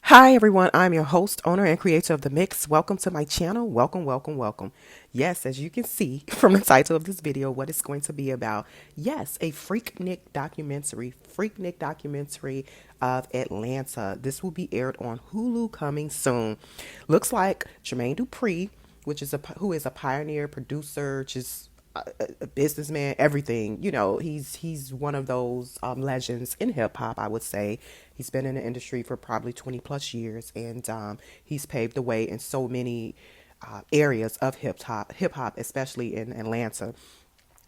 Hi everyone, I'm your host, owner, and creator of The Mix. Welcome to my channel. Welcome, welcome, welcome. Yes, as you can see from the title of this video, what it's going to be about. Yes, a Freaknik documentary of Atlanta. This will be aired on Hulu coming soon. Looks like Jermaine Dupri, who is a pioneer producer, just a businessman, everything. You know, he's one of those legends in hip hop. I would say he's been in the industry for probably 20 plus years, and he's paved the way in so many areas of hip hop, especially in Atlanta.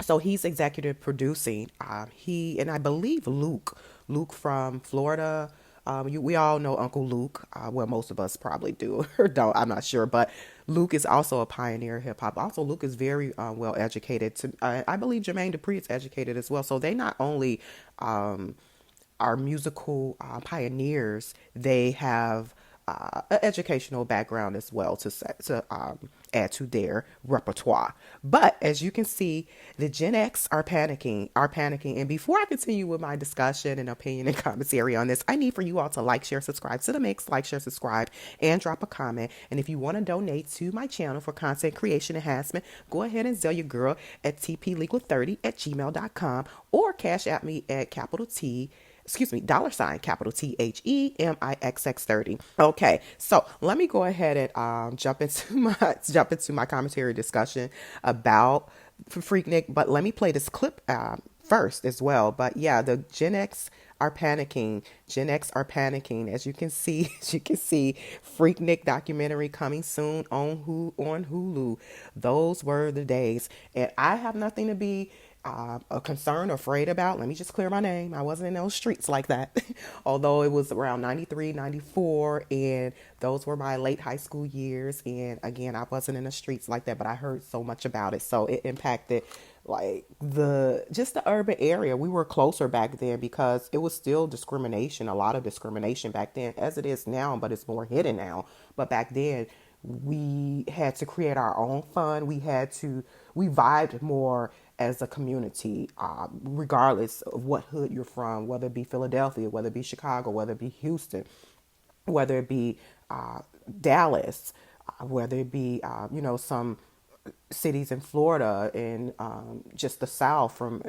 So he's executive producing. He and I believe Luke from Florida. We all know Uncle Luke. Well, most of us probably do or don't. I'm not sure, but Luke is also a pioneer hip hop. Also, Luke is very well educated. I believe Jermaine Dupri is educated as well. So they not only are musical pioneers, they have an educational background as well to add to their repertoire. But as you can see, the Gen X are panicking. And before I continue with my discussion and opinion and commentary on this, I need for you all to like, share, subscribe to the mix, like, share, subscribe, and drop a comment. And if you want to donate to my channel for content creation enhancement, go ahead and zelle your girl at tplegal30@gmail.com or cash at me at capital T, excuse me, $ capital THEMIXX30. Okay, so let me go ahead and jump into my commentary discussion about Freaknik. But let me play this clip first as well. But yeah, the Gen X are panicking. Gen X are panicking. As you can see, Freaknik documentary coming soon on Hulu. Those were the days, and I have nothing to be a concern or afraid about. Let me just clear my name. I wasn't in those streets like that. Although it was around 93, 94, and those were my late high school years. And again, I wasn't in the streets like that, but I heard so much about it. So it impacted like the urban area. We were closer back then because it was still discrimination, a lot of discrimination back then, as it is now, but it's more hidden now. But back then, we had to create our own fun. We vibed more as a community, regardless of what hood you're from, whether it be Philadelphia, whether it be Chicago, whether it be Houston, whether it be Dallas, whether it be, some cities in Florida and just the South, from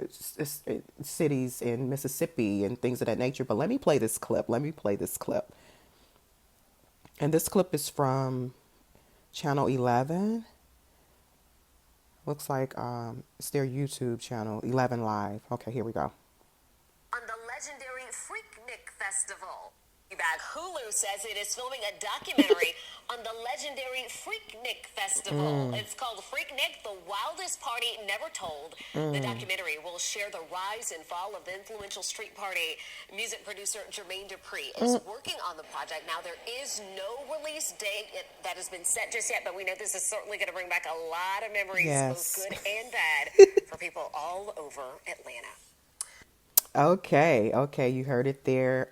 cities in Mississippi and things of that nature. But let me play this clip. And this clip is from Channel 11. Looks like it's their YouTube channel, 11 Live. Okay, here we go. On the legendary Freaknik Festival. Back, Hulu says it is filming a documentary on the legendary Freaknik Festival. It's called Freaknik, the wildest party never told. The documentary will share the rise and fall of the influential street party. Music producer Jermaine Dupri is working on the project. Now, there is no release date that has been set just yet, but we know this is certainly going to bring back a lot of memories, Yes. both good and bad, for people all over Atlanta. Okay, you heard it there.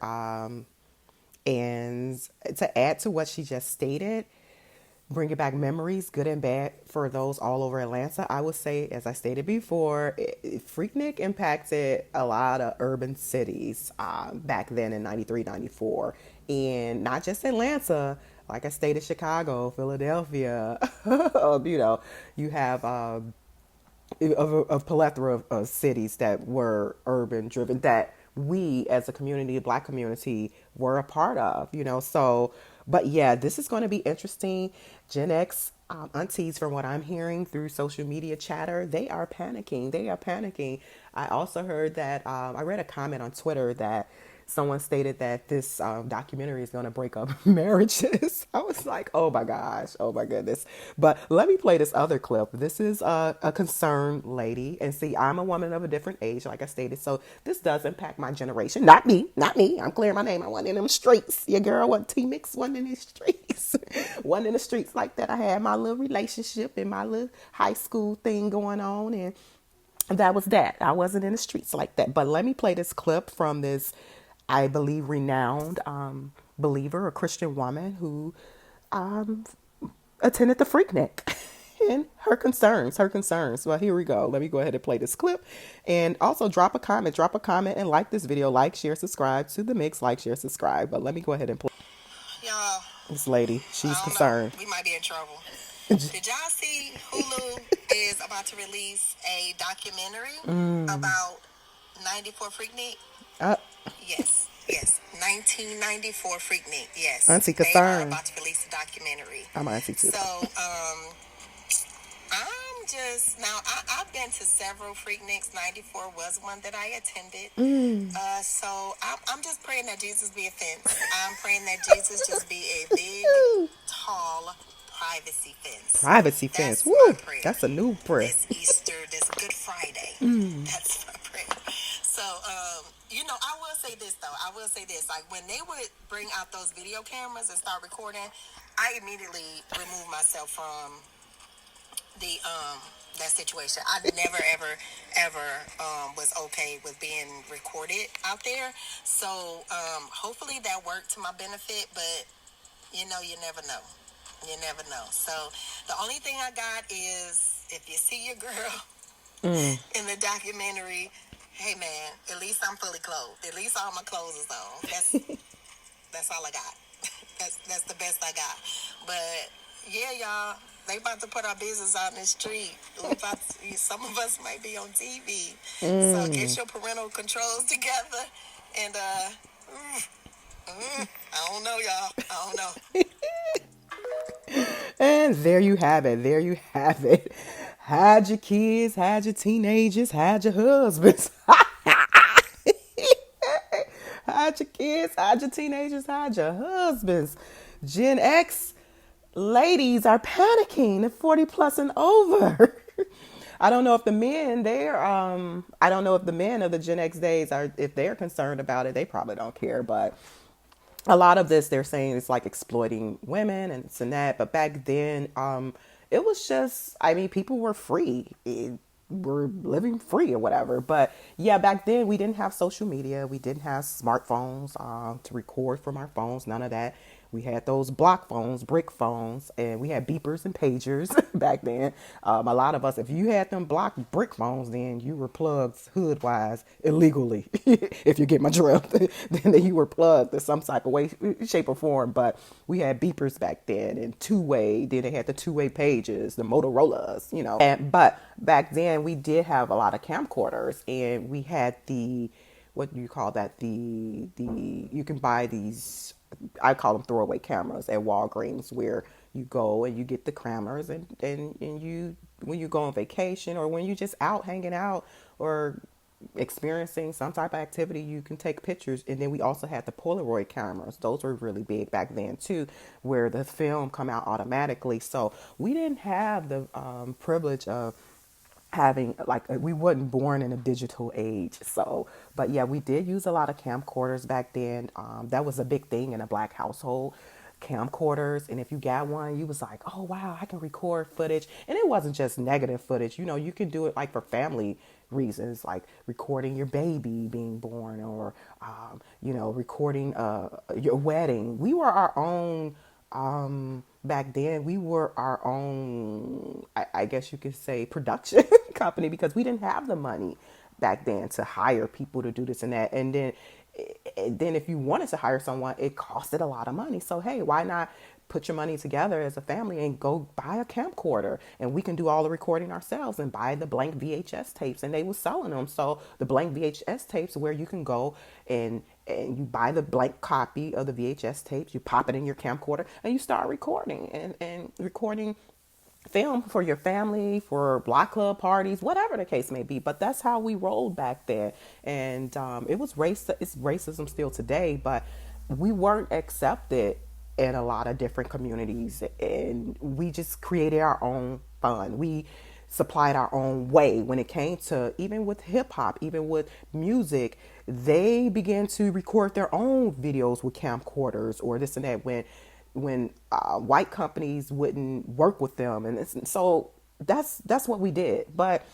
And to add to what she just stated, bringing back memories, good and bad, for those all over Atlanta, I would say, as I stated before, Freaknik impacted a lot of urban cities back then in 93, 94. And not just Atlanta, like I stated, Chicago, Philadelphia, you have a plethora of cities that were urban driven, that we as a community, a black community, were a part of, so, but yeah, this is going to be interesting. Gen X aunties, from what I'm hearing through social media chatter, they are panicking. I also heard that, I read a comment on Twitter that someone stated that this documentary is going to break up marriages. I was like, oh my gosh, oh my goodness. But let me play this other clip. This is a concerned lady. And see, I'm a woman of a different age, like I stated. So this does impact my generation. Not me. I'm clearing my name. I wasn't in them streets. Your girl wasn't T-Mix, wasn't in the streets. Wasn't in the streets like that. I had my little relationship and my little high school thing going on. And that was that. I wasn't in the streets like that. But let me play this clip from this, I believe, renowned believer, a Christian woman who attended the Freaknik, and her concerns. Well, here we go. Let me go ahead and play this clip, and also drop a comment, and like this video, like, share, subscribe to the mix, like, share, subscribe. But let me go ahead and play. Y'all, This lady, she's I don't know. concerned. We might be in trouble. Did y'all see Hulu is about to release a documentary about 94 Freaknik? uh, Yes, yes. 1994 Freaknik. Yes, Auntie they are concerned. about to release a documentary. I'm auntie too. So, I'm just now. I've been to several Freakniks. 94 was one that I attended. So I'm just praying that Jesus be a fence. I'm praying that Jesus just be a big, tall privacy fence. Privacy fence. That's my Woo! prayer. That's a new prayer. This Easter, this Good Friday. That's my prayer. So, I will say this though. I will say this. Like when they would bring out those video cameras and start recording, I immediately removed myself from the that situation. I never ever was okay with being recorded out there. So hopefully that worked to my benefit, but you never know. You never know. So the only thing I got is if you see your girl in the documentary, hey man, at least I'm fully clothed. At least all my clothes is on. That's all I got. That's the best I got. But yeah, y'all, they about to put our business out in the street. Some of us might be on TV. So get your parental controls together. And I don't know, y'all. I don't know. And there you have it. There you have it. Hide your kids, hide your teenagers, hide your husbands. Hide your kids, hide your teenagers, hide your husbands. Gen X ladies are panicking at 40 plus and over. I don't know if the men there, I don't know if the men of the Gen X days are, if they're concerned about it, they probably don't care. But a lot of this, they're saying it's like exploiting women and this and that. But back then, it was just, I mean, people were free. Were living free or whatever. But yeah, back then we didn't have social media. We didn't have smartphones to record from our phones. None of that. We had those block phones, brick phones, and we had beepers and pagers back then. A lot of us, if you had them block brick phones, then you were plugged hood wise illegally. If you get my drift, then you were plugged in some type of way, shape, or form. But we had beepers back then and two-way. Then they had the two-way pages, the Motorola's, but back then we did have a lot of camcorders, and we had the, what do you call that? The you can buy these, I call them throwaway cameras at Walgreens, where you go and you get the cameras, and you, when you go on vacation or when you just out hanging out or experiencing some type of activity, you can take pictures. And then we also had the Polaroid cameras. Those were really big back then too, where the film come out automatically. So we didn't have the privilege of having, like, we wasn't born in a digital age. So, but yeah, we did use a lot of camcorders back then. That was a big thing in a black household, camcorders. And if you got one, you was like, oh wow, I can record footage. And it wasn't just negative footage. You can do it like for family reasons, like recording your baby being born, or recording your wedding. We were our own, back then we were our own, I guess you could say, production company, because we didn't have the money back then to hire people to do this and that. And then if you wanted to hire someone, it costed a lot of money. So hey, why not put your money together as a family and go buy a camcorder, and we can do all the recording ourselves, and buy the blank VHS tapes. And they were selling them. So the blank VHS tapes, where you can go and you buy the blank copy of the VHS tapes, you pop it in your camcorder, and you start recording and recording film for your family, for block club parties, whatever the case may be. But that's how we rolled back then. And it was it's racism still today, but we weren't accepted in a lot of different communities, and we just created our own fun. We supplied our own way when it came to, even with hip hop, even with music. They began to record their own videos with camcorders or this and that, when white companies wouldn't work with them. And so that's what we did. But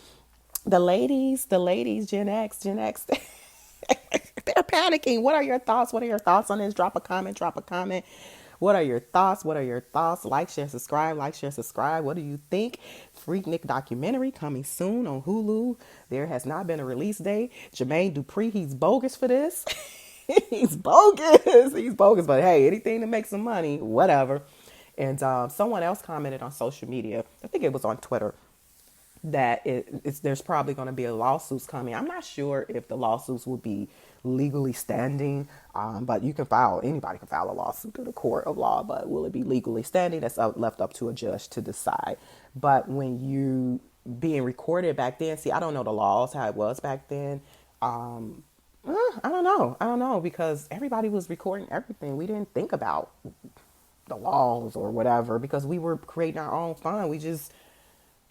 the ladies, Gen X, they're panicking. What are your thoughts? What are your thoughts on this? Drop a comment. What are your thoughts? Like, share, subscribe. What do you think? Freaknik documentary coming soon on Hulu. There has not been a release date. Jermaine Dupri, he's bogus for this. He's bogus. He's bogus. But hey, anything to make some money, whatever. And someone else commented on social media, I think it was on Twitter, that there's probably going to be a lawsuits coming. I'm not sure if the lawsuits will be legally standing, but anybody can file a lawsuit to the court of law, but will it be legally standing? That's left up to a judge to decide. But when you being recorded back then, see, I don't know the laws, how it was back then. I don't know. I don't know, because everybody was recording everything. We didn't think about the laws or whatever because we were creating our own fun. We just,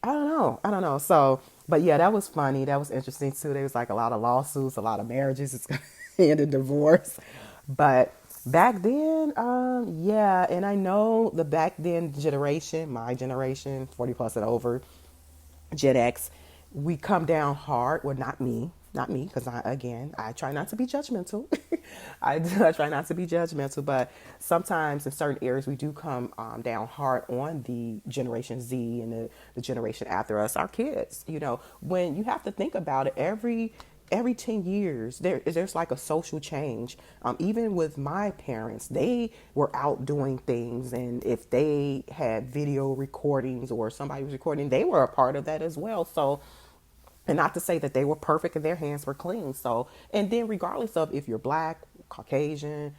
I don't know. I don't know. So, but yeah, that was funny. That was interesting too. There was like a lot of lawsuits, a lot of marriages. It's going to end in divorce. But back then, yeah. And I know the back then generation, my generation, 40 plus and over, Gen X, we come down hard. Well, not me, because I try not to be judgmental. I try not to be judgmental, but sometimes in certain areas we do come down hard on the Generation Z and the generation after us, our kids. You know, when you have to think about it, every 10 years there's like a social change. Even with my parents, they were out doing things, and if they had video recordings or somebody was recording, they were a part of that as well. So, and not to say that they were perfect and their hands were clean. So, and then regardless of if you're black, Caucasian,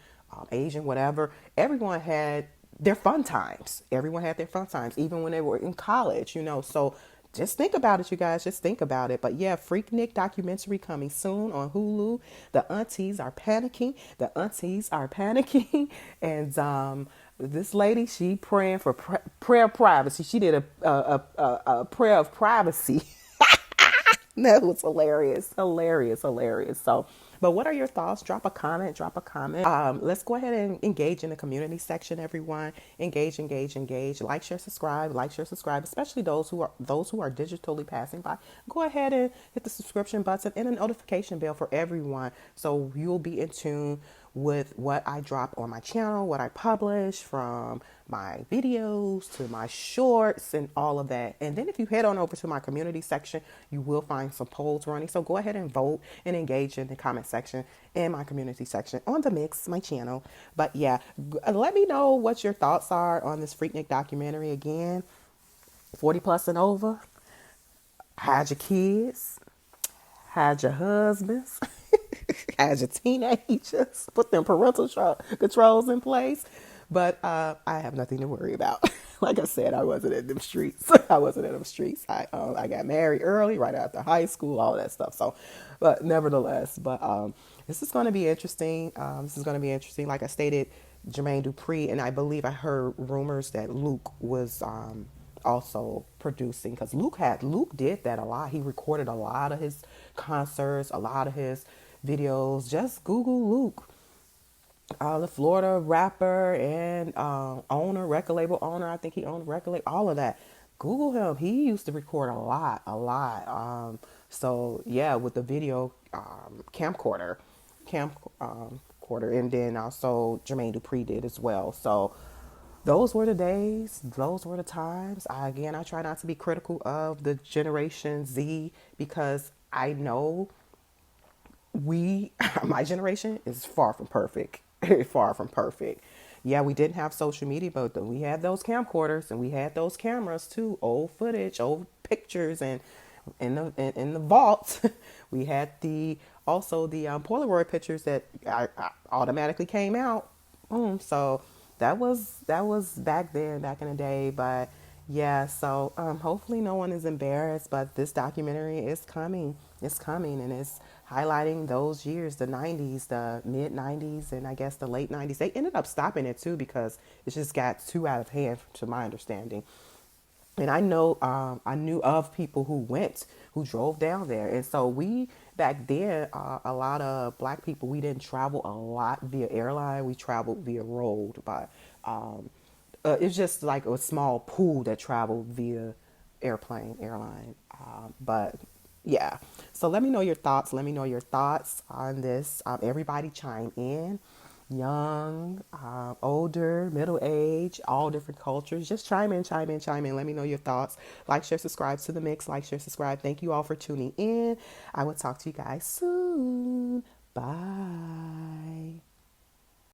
Asian, whatever, everyone had their fun times. Everyone had their fun times, even when they were in college, you know. So just think about it, you guys. Just think about it. But yeah, Freaknik documentary coming soon on Hulu. The aunties are panicking. The aunties are panicking. And this lady, she praying for prayer privacy. She did a prayer of privacy. That was hilarious, hilarious, hilarious. So, but what are your thoughts? Drop a comment, drop a comment. Let's go ahead and engage in the community section, everyone. Engage, engage, engage. Like, share, subscribe, especially those who are digitally passing by. Go ahead and hit the subscription button and a notification bell for everyone, so you'll be in tune with what I drop on my channel, what I publish, from my videos to my shorts and all of that. And then if you head on over to my community section, you will find some polls running. So go ahead and vote and engage in the comment section and my community section on The Mix, my channel. But yeah, let me know what your thoughts are on this Freaknik documentary. Again, 40 plus and over. Hide your kids. Hide your husbands. Hide your teenagers. Put them parental controls in place. But I have nothing to worry about. Like I said, I wasn't in them streets. I wasn't in them streets. I got married early, right after high school, all that stuff. So, but nevertheless, this is going to be interesting. Like I stated, Jermaine Dupri, and I believe I heard rumors that Luke was also producing, because Luke did that a lot. He recorded a lot of his concerts, a lot of his videos. Just Google Luke, the Florida rapper and record label owner. I think he owned a record label, all of that. Google him. He used to record a lot. So yeah, with the video camcorder, and then also Jermaine Dupri did as well. So those were the days, those were the times. I try not to be critical of the Generation Z, because I know my generation is far from perfect. Far from perfect. Yeah, we didn't have social media, but we had those camcorders and we had those cameras too. Old footage, old pictures, and in the vault, we had also the Polaroid pictures that I automatically came out. So that was back then, back in the day. But yeah, so hopefully no one is embarrassed. But this documentary is coming. It's coming, and it's highlighting those years, the 90s, the mid 90s, and I guess the late 90s. They ended up stopping it too because it just got too out of hand, to my understanding. And I know, I knew of people who drove down there. And so back then, a lot of black people, we didn't travel a lot via airline. We traveled via road. But it's just like a small pool that traveled via airline. But yeah. So let me know your thoughts. Let me know your thoughts on this. Everybody chime in. Young, older, middle age, all different cultures. Just chime in. Let me know your thoughts. Like, share, subscribe to The Mix. Like, share, subscribe. Thank you all for tuning in. I will talk to you guys soon. Bye.